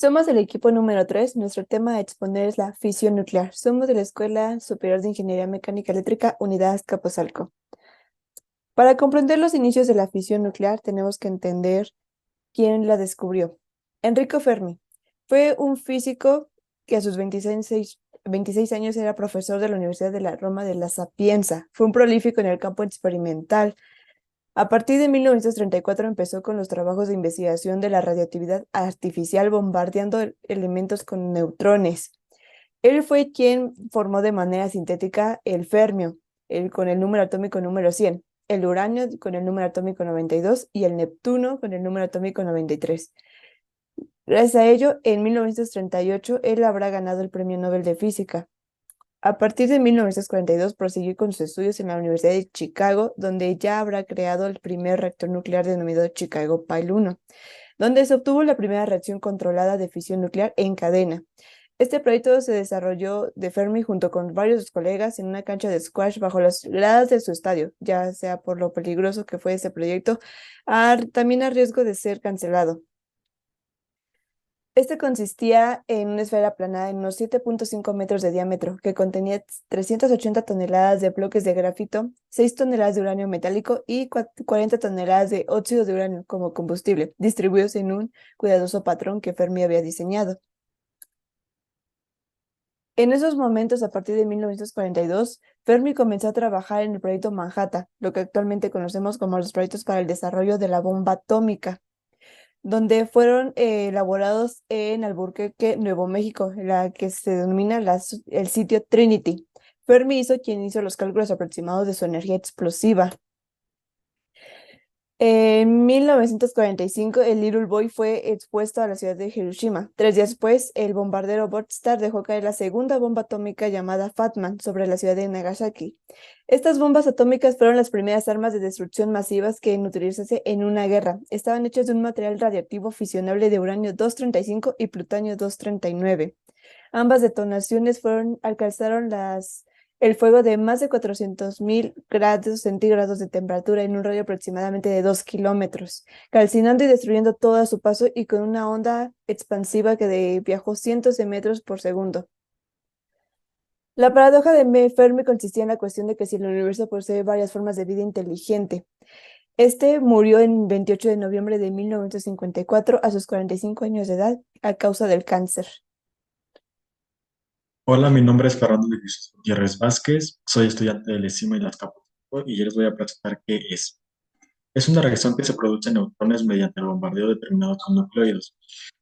Somos el equipo número 3. Nuestro tema a exponer es la fisión nuclear. Somos de la Escuela Superior de Ingeniería Mecánica Eléctrica, Unidad Azcapotzalco. Para comprender los inicios de la fisión nuclear, tenemos que entender quién la descubrió. Enrico Fermi fue un físico que a sus 26 años era profesor de la Universidad de la Roma de la Sapienza. Fue un prolífico en el campo experimental. A partir de 1934 empezó con los trabajos de investigación de la radioactividad artificial bombardeando elementos con neutrones. Él fue quien formó de manera sintética el fermio, con el número atómico número 100, el uranio con el número atómico 92 y el neptuno con el número atómico 93. Gracias a ello, en 1938 él habrá ganado el Premio Nobel de Física. A partir de 1942 prosiguió con sus estudios en la Universidad de Chicago, donde ya habrá creado el primer reactor nuclear denominado Chicago Pile 1, donde se obtuvo la primera reacción controlada de fisión nuclear en cadena. Este proyecto se desarrolló de Fermi junto con varios de sus colegas en una cancha de squash bajo las gradas de su estadio, ya sea por lo peligroso que fue ese proyecto, también a riesgo de ser cancelado. Este consistía en una esfera aplanada de unos 7.5 metros de diámetro, que contenía 380 toneladas de bloques de grafito, 6 toneladas de uranio metálico y 40 toneladas de óxido de uranio como combustible, distribuidos en un cuidadoso patrón que Fermi había diseñado. En esos momentos, a partir de 1942, Fermi comenzó a trabajar en el proyecto Manhattan, lo que actualmente conocemos como los proyectos para el desarrollo de la bomba atómica, donde fueron elaborados en Albuquerque, Nuevo México, la que se denomina el sitio Trinity. Fermi quien hizo los cálculos aproximados de su energía explosiva. En 1945, el Little Boy fue expuesto a la ciudad de Hiroshima. 3 días después, el bombardero Borstar dejó caer la segunda bomba atómica llamada Fatman sobre la ciudad de Nagasaki. Estas bombas atómicas fueron las primeras armas de destrucción masivas que en utilizarse en una guerra. Estaban hechas de un material radiactivo fisionable de uranio 235 y plutonio 239. Ambas detonaciones alcanzaron el fuego de más de 400.000 grados centígrados de temperatura en un radio aproximadamente de 2 kilómetros, calcinando y destruyendo todo a su paso y con una onda expansiva que viajó cientos de metros por segundo. La paradoja de Fermi consistía en la cuestión de que si el universo posee varias formas de vida inteligente. Este murió el 28 de noviembre de 1954 a sus 45 años de edad a causa del cáncer. Hola, mi nombre es Fernando de Jesús Gutiérrez Vázquez, soy estudiante de Lezima y de Azcapotzalco y yo les voy a presentar qué es. Es una reacción que se produce en neutrones mediante el bombardeo de determinados nucleóides,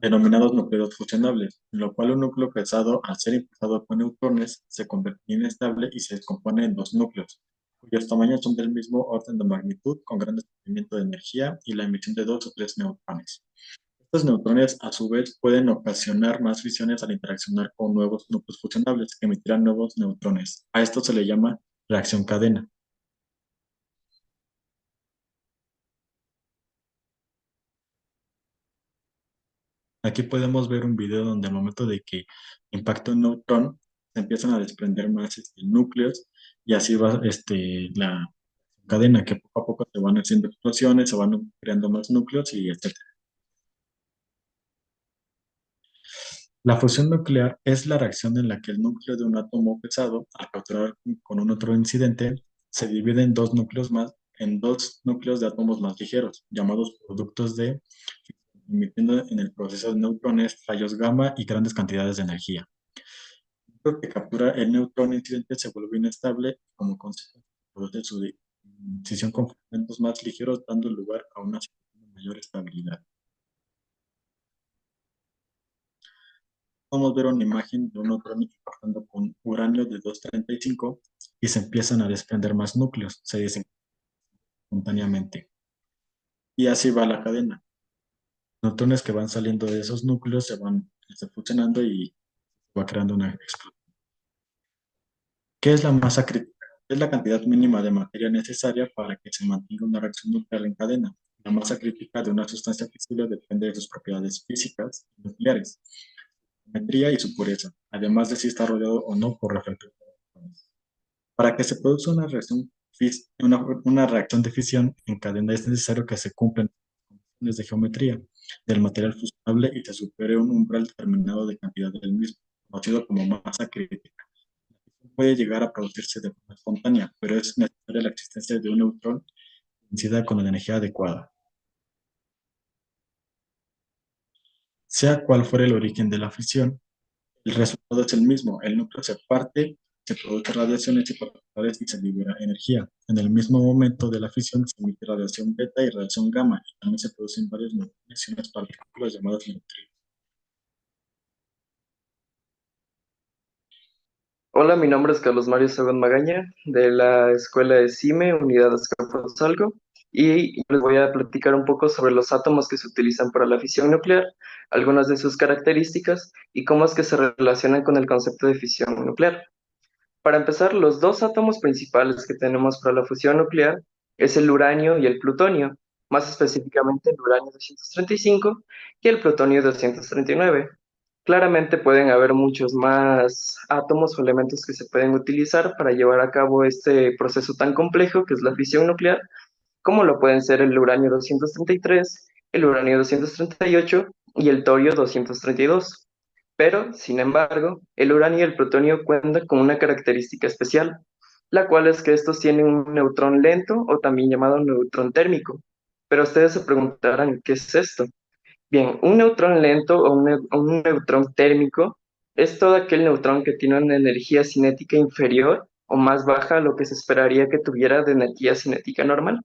denominados núcleos fusionables, en lo cual un núcleo pesado, al ser impulsado por neutrones, se convierte en inestable y se descompone en dos núcleos, cuyos tamaños son del mismo orden de magnitud, con gran desprendimiento de energía y la emisión de dos o tres neutrones. Estos neutrones, a su vez, pueden ocasionar más fisiones al interaccionar con nuevos núcleos fusionables que emitirán nuevos neutrones. A esto se le llama reacción cadena. Aquí podemos ver un video donde al momento de que impacta un neutrón, se empiezan a desprender más núcleos y así va la cadena que poco a poco se van haciendo explosiones, se van creando más núcleos y etcétera. La fusión nuclear es la reacción en la que el núcleo de un átomo pesado, al capturar con un otro incidente, se divide en dos núcleos de átomos más ligeros, llamados productos de fisión, emitiendo en el proceso de neutrones, rayos gamma y grandes cantidades de energía. El núcleo que captura el neutrón incidente se vuelve inestable y como consecuencia produce su decisión con fragmentos más ligeros, dando lugar a una situación de mayor estabilidad. Podemos ver una imagen de un neutrón impactando con uranio de 235 y se empiezan a desprender más núcleos, se dicen espontáneamente. Y así va la cadena. Neutrones que van saliendo de esos núcleos se fusionando y va creando una explosión. ¿Qué es la masa crítica? Es la cantidad mínima de materia necesaria para que se mantenga una reacción nuclear en cadena. La masa crítica de una sustancia fisible depende de sus propiedades físicas y nucleares, geometría y su pureza, además de si está rodeado o no por reflectores. Para que se produzca una reacción de fisión en cadena es necesario que se cumplan condiciones de geometría. del material fusionable y se supere un umbral determinado de cantidad del mismo, conocido como masa crítica. Puede llegar a producirse de forma espontánea, pero es necesaria la existencia de un neutrón que coincida con la energía adecuada. Sea cual fuera el origen de la fisión, el resultado es el mismo. El núcleo se parte, se produce radiaciones y partículas y se libera energía. En el mismo momento de la fisión se emite radiación beta y radiación gamma, y también se producen varios neutrones y unas partículas llamadas neutrinos. Hola, mi nombre es Carlos Mario Según Magaña, de la Escuela de CIME, Unidad Azcapotzalco, y les voy a platicar un poco sobre los átomos que se utilizan para la fisión nuclear, algunas de sus características y cómo es que se relacionan con el concepto de fisión nuclear. Para empezar, los dos átomos principales que tenemos para la fusión nuclear es el uranio y el plutonio, más específicamente el uranio 235 y el plutonio 239. Claramente pueden haber muchos más átomos o elementos que se pueden utilizar para llevar a cabo este proceso tan complejo que es la fisión nuclear, como lo pueden ser el uranio 233, el uranio 238 y el torio 232. Pero, sin embargo, el uranio y el plutonio cuentan con una característica especial, la cual es que estos tienen un neutrón lento o también llamado neutrón térmico. Pero ustedes se preguntarán, ¿qué es esto? Bien, un neutrón lento o un neutrón térmico es todo aquel neutrón que tiene una energía cinética inferior o más baja a lo que se esperaría que tuviera de energía cinética normal.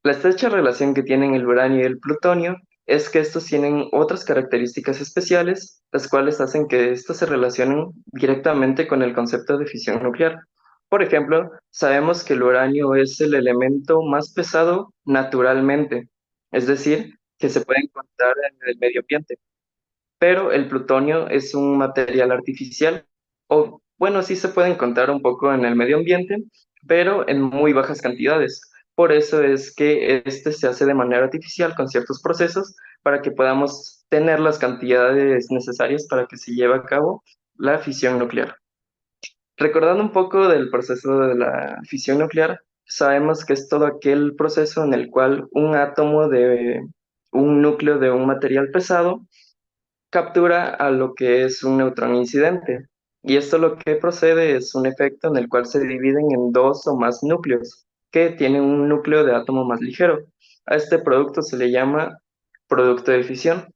La estrecha relación que tienen el uranio y el plutonio es que estos tienen otras características especiales, las cuales hacen que estos se relacionen directamente con el concepto de fisión nuclear. Por ejemplo, sabemos que el uranio es el elemento más pesado naturalmente, es decir, que se puede encontrar en el medio ambiente, pero el plutonio es un material artificial, o bueno, sí se puede encontrar un poco en el medio ambiente, pero en muy bajas cantidades. Por eso es que este se hace de manera artificial con ciertos procesos para que podamos tener las cantidades necesarias para que se lleve a cabo la fisión nuclear. Recordando un poco del proceso de la fisión nuclear, sabemos que es todo aquel proceso en el cual un átomo de un núcleo de un material pesado captura a lo que es un neutrón incidente. Y esto lo que procede es un efecto en el cual se dividen en dos o más núcleos, que tienen un núcleo de átomo más ligero. A este producto se le llama producto de fisión.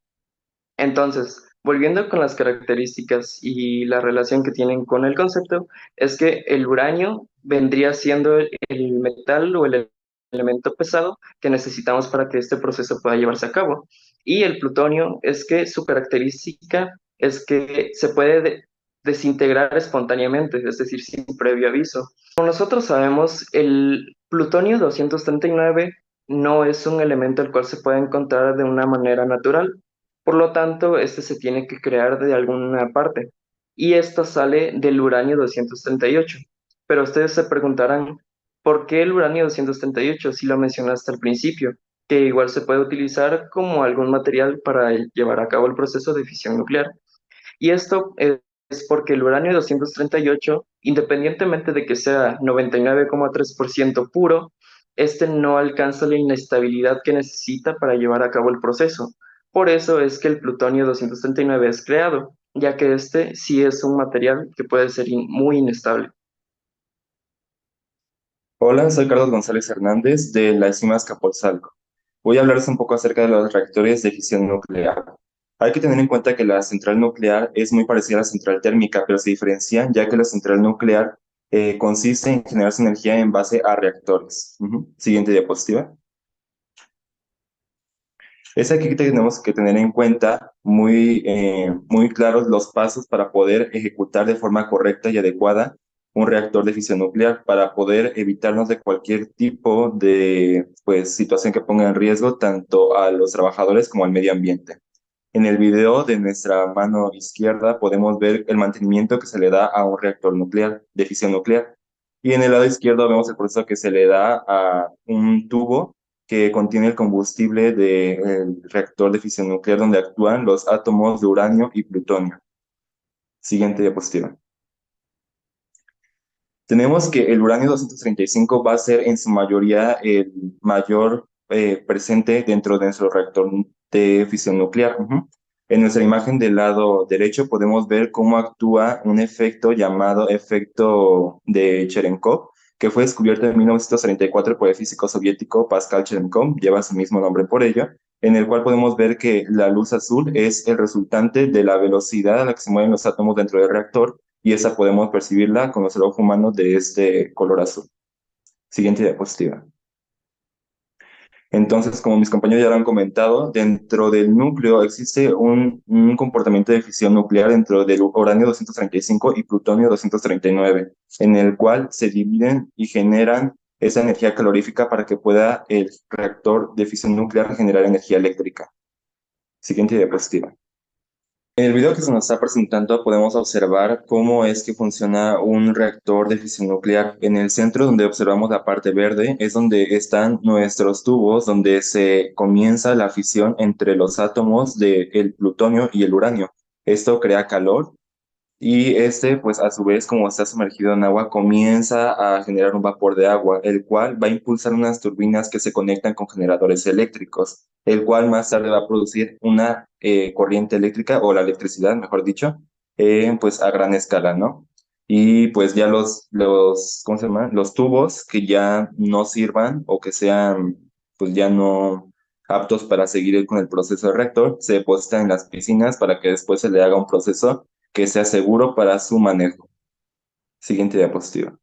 Entonces, volviendo con las características y la relación que tienen con el concepto, es que el uranio vendría siendo el metal o el elemento pesado que necesitamos para que este proceso pueda llevarse a cabo. Y el plutonio es que su característica es que se puede desintegrar espontáneamente, es decir, sin previo aviso. Como nosotros sabemos, el plutonio 239 no es un elemento el cual se puede encontrar de una manera natural. Por lo tanto, este se tiene que crear de alguna parte. Y esto sale del uranio 238. Pero ustedes se preguntarán, ¿por qué el uranio 238? Si lo mencionaste al principio, que igual se puede utilizar como algún material para llevar a cabo el proceso de fisión nuclear. Y esto es porque el uranio 238, independientemente de que sea 99,3% puro, este no alcanza la inestabilidad que necesita para llevar a cabo el proceso. Por eso es que el plutonio 239 es creado, ya que este sí es un material que puede ser muy inestable. Hola, soy Carlos González Hernández de la ESIMA Azcapotzalco. Voy a hablarles un poco acerca de los reactores de fisión nuclear. Hay que tener en cuenta que la central nuclear es muy parecida a la central térmica, pero se diferencian ya que la central nuclear consiste en generar su energía en base a reactores. Siguiente diapositiva. Es aquí que tenemos que tener en cuenta muy claros los pasos para poder ejecutar de forma correcta y adecuada un reactor de fisión nuclear para poder evitarnos de cualquier tipo de situación que ponga en riesgo tanto a los trabajadores como al medio ambiente. En el video de nuestra mano izquierda podemos ver el mantenimiento que se le da a un reactor nuclear de fisión nuclear. Y en el lado izquierdo vemos el proceso que se le da a un tubo que contiene el combustible del reactor de fisión nuclear donde actúan los átomos de uranio y plutonio. Siguiente diapositiva. Tenemos que el uranio 235 va a ser en su mayoría el mayor presente dentro de nuestro reactor de fisión nuclear. Ujú. En nuestra imagen del lado derecho podemos ver cómo actúa un efecto llamado efecto de Cherenkov, que fue descubierto en 1934 por el físico soviético Pascal Cherenkov, lleva su mismo nombre por ello, en el cual podemos ver que la luz azul es el resultante de la velocidad a la que se mueven los átomos dentro del reactor, y esa podemos percibirla con los ojos humanos de este color azul. Siguiente diapositiva. Entonces, como mis compañeros ya lo han comentado, dentro del núcleo existe un comportamiento de fisión nuclear dentro del uranio 235 y plutonio 239, en el cual se dividen y generan esa energía calorífica para que pueda el reactor de fisión nuclear generar energía eléctrica. Siguiente diapositiva. En el video que se nos está presentando podemos observar cómo es que funciona un reactor de fisión nuclear. En el centro, donde observamos la parte verde, es donde están nuestros tubos, donde se comienza la fisión entre los átomos del plutonio y el uranio. Esto crea calor y este, pues a su vez, como está sumergido en agua, comienza a generar un vapor de agua, el cual va a impulsar unas turbinas que se conectan con generadores eléctricos, el cual más tarde va a producir una corriente eléctrica o la electricidad, mejor dicho, pues a gran escala, ¿no? Y pues ya ¿cómo se llama? Los tubos que ya no sirvan o que sean, pues ya no aptos para seguir con el proceso de reactor, se depositan en las piscinas para que después se le haga un proceso que sea seguro para su manejo. Siguiente diapositiva.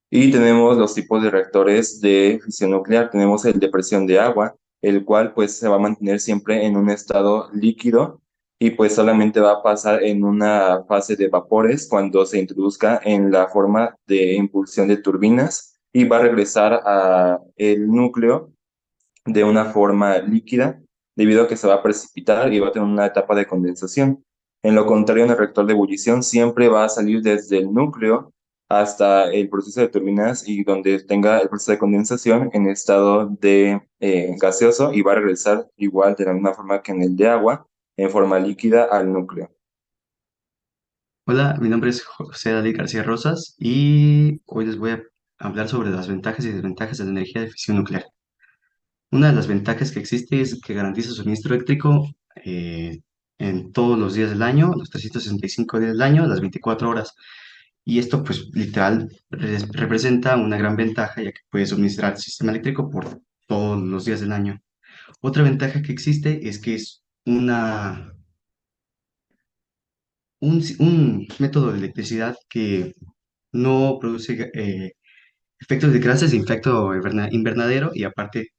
Y tenemos los tipos de reactores de fisión nuclear. Tenemos el de presión de agua, el cual pues se va a mantener siempre en un estado líquido y pues solamente va a pasar en una fase de vapores cuando se introduzca en la forma de impulsión de turbinas y va a regresar a el núcleo de una forma líquida debido a que se va a precipitar y va a tener una etapa de condensación. En lo contrario, en el reactor de ebullición siempre va a salir desde el núcleo hasta el proceso de turbinas y donde tenga el proceso de condensación en estado de gaseoso y va a regresar igual de la misma forma que en el de agua, en forma líquida al núcleo. Hola, mi nombre es José Dalí García Rosas y hoy les voy a hablar sobre las ventajas y desventajas de la energía de fisión nuclear. Una de las ventajas que existe es que garantiza suministro eléctrico en todos los días del año, los 365 días del año, las 24 horas. Y esto pues literal representa una gran ventaja ya que puede suministrar el sistema eléctrico por todos los días del año. Otra ventaja que existe es que es un método de electricidad que no produce efectos de gases de efecto invernadero y aparte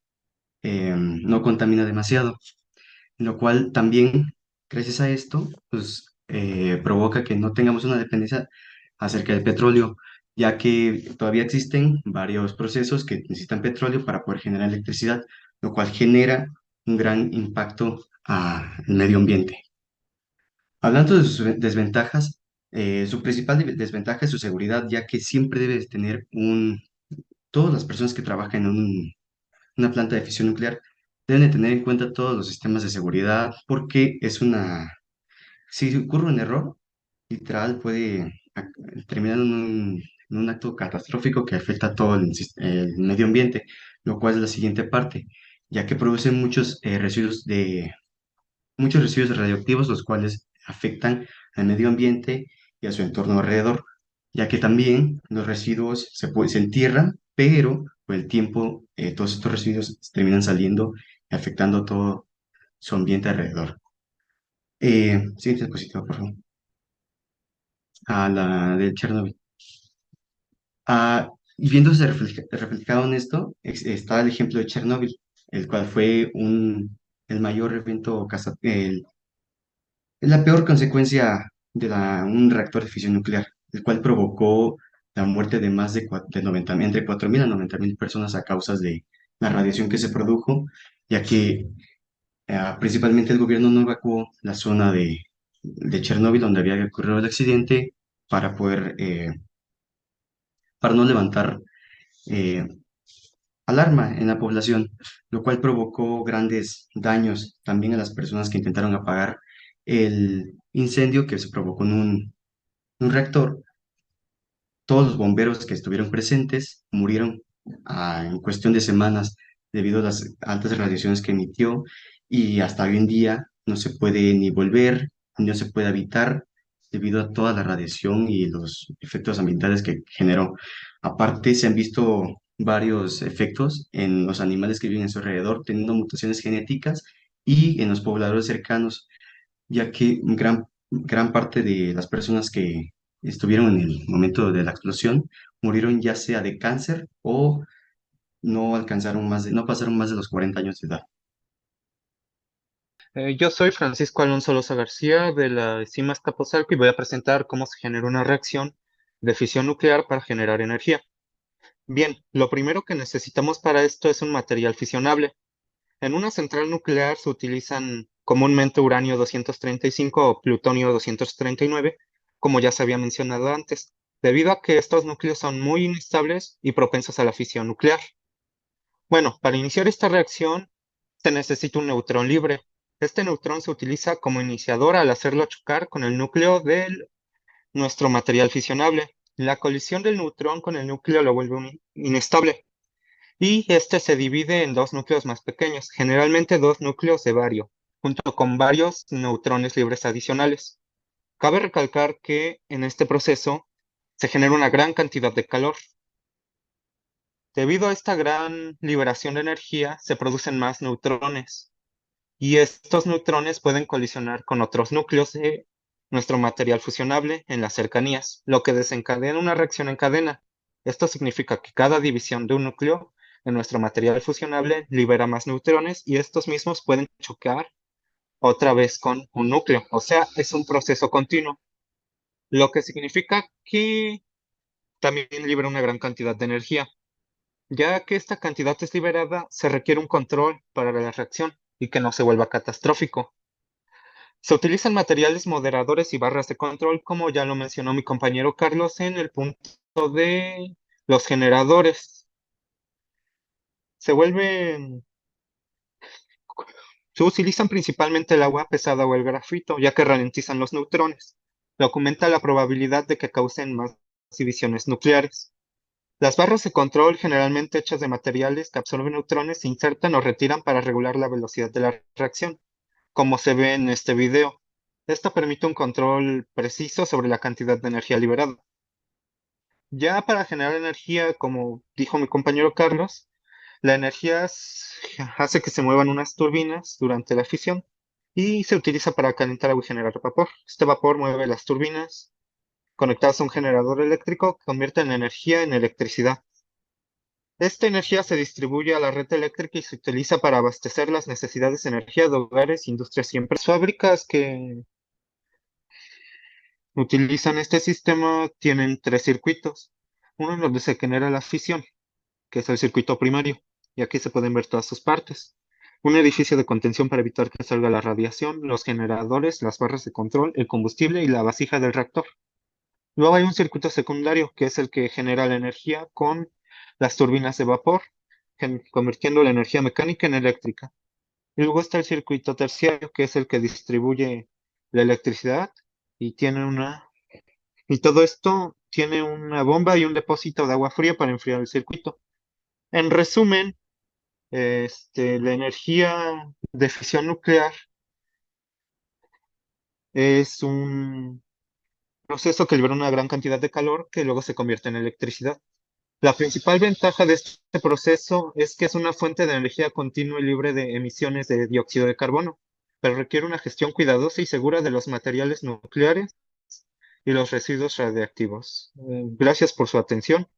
no contamina demasiado, lo cual también, gracias a esto, pues provoca que no tengamos una dependencia acerca del petróleo, ya que todavía existen varios procesos que necesitan petróleo para poder generar electricidad, lo cual genera un gran impacto al medio ambiente. Hablando de sus desventajas, su principal desventaja es su seguridad, ya que siempre debes tener todas las personas que trabajan en una planta de fisión nuclear deben de tener en cuenta todos los sistemas de seguridad, porque si ocurre un error, literal puede terminar en un acto catastrófico que afecta a todo el medio ambiente, lo cual es la siguiente parte, ya que produce muchos residuos radioactivos, los cuales afectan al medio ambiente y a su entorno alrededor, ya que también los residuos se entierran, pero con el tiempo todos estos residuos terminan saliendo y afectando todo su ambiente alrededor. Siguiente diapositiva, por favor. A la de Chernobyl. Y viéndose reflejado en esto, está el ejemplo de Chernobyl, el cual fue el mayor evento, es la peor consecuencia de un reactor de fisión nuclear, el cual provocó la muerte de más de 90, entre 4.000 a 90.000 personas a causa de la radiación que se produjo, ya que principalmente el gobierno no evacuó la zona de Chernóbil donde había ocurrido el accidente para para no levantar eh, alarma en la población, lo cual provocó grandes daños también a las personas que intentaron apagar el incendio que se provocó en un reactor. Todos los bomberos que estuvieron presentes murieron en cuestión de semanas, debido a las altas radiaciones que emitió y hasta hoy en día no se puede ni volver, no se puede habitar debido a toda la radiación y los efectos ambientales que generó. Aparte, se han visto varios efectos en los animales que viven en su alrededor, teniendo mutaciones genéticas y en los pobladores cercanos, ya que gran parte de las personas que estuvieron en el momento de la explosión murieron ya sea de cáncer o no pasaron más de los 40 años de edad. Yo soy Francisco Alonso Loza García de la enzima Azcapotzalco y voy a presentar cómo se genera una reacción de fisión nuclear para generar energía. Bien, lo primero que necesitamos para esto es un material fisionable. En una central nuclear se utilizan comúnmente uranio 235 o plutonio 239, como ya se había mencionado antes, debido a que estos núcleos son muy inestables y propensos a la fisión nuclear. Bueno, para iniciar esta reacción se necesita un neutrón libre. Este neutrón se utiliza como iniciador al hacerlo chocar con el núcleo de nuestro material fisionable. La colisión del neutrón con el núcleo lo vuelve inestable y este se divide en dos núcleos más pequeños, generalmente dos núcleos de bario, junto con varios neutrones libres adicionales. Cabe recalcar que en este proceso se genera una gran cantidad de calor. Debido a esta gran liberación de energía, se producen más neutrones, y estos neutrones pueden colisionar con otros núcleos de nuestro material fusionable en las cercanías, lo que desencadena una reacción en cadena. Esto significa que cada división de un núcleo en nuestro material fusionable libera más neutrones y estos mismos pueden chocar otra vez con un núcleo. O sea, es un proceso continuo, lo que significa que también libera una gran cantidad de energía. Ya que esta cantidad es liberada, se requiere un control para la reacción y que no se vuelva catastrófico. Se utilizan materiales moderadores y barras de control, como ya lo mencionó mi compañero Carlos en el punto de los generadores. Se vuelven, se utilizan principalmente el agua pesada o el grafito, ya que ralentizan los neutrones, lo que aumenta la probabilidad de que causen más divisiones nucleares. Las barras de control, generalmente hechas de materiales que absorben neutrones, se insertan o retiran para regular la velocidad de la reacción, como se ve en este video. Esto permite un control preciso sobre la cantidad de energía liberada. Ya para generar energía, como dijo mi compañero Carlos, la energía hace que se muevan unas turbinas durante la fisión y se utiliza para calentar agua y generar vapor. Este vapor mueve las turbinas conectadas a un generador eléctrico que convierte la energía en electricidad. Esta energía se distribuye a la red eléctrica y se utiliza para abastecer las necesidades de energía de hogares, industrias y empresas. Fábricas que utilizan este sistema tienen tres circuitos. Uno en donde se genera la fisión, que es el circuito primario, y aquí se pueden ver todas sus partes. Un edificio de contención para evitar que salga la radiación, los generadores, las barras de control, el combustible y la vasija del reactor. Luego hay un circuito secundario, que es el que genera la energía con las turbinas de vapor, convirtiendo la energía mecánica en eléctrica. Y luego está el circuito terciario, que es el que distribuye la electricidad y y todo esto tiene una bomba y un depósito de agua fría para enfriar el circuito. En resumen, la energía de fisión nuclear es un proceso que libera una gran cantidad de calor que luego se convierte en electricidad. La principal ventaja de este proceso es que es una fuente de energía continua y libre de emisiones de dióxido de carbono, pero requiere una gestión cuidadosa y segura de los materiales nucleares y los residuos radiactivos. Gracias por su atención.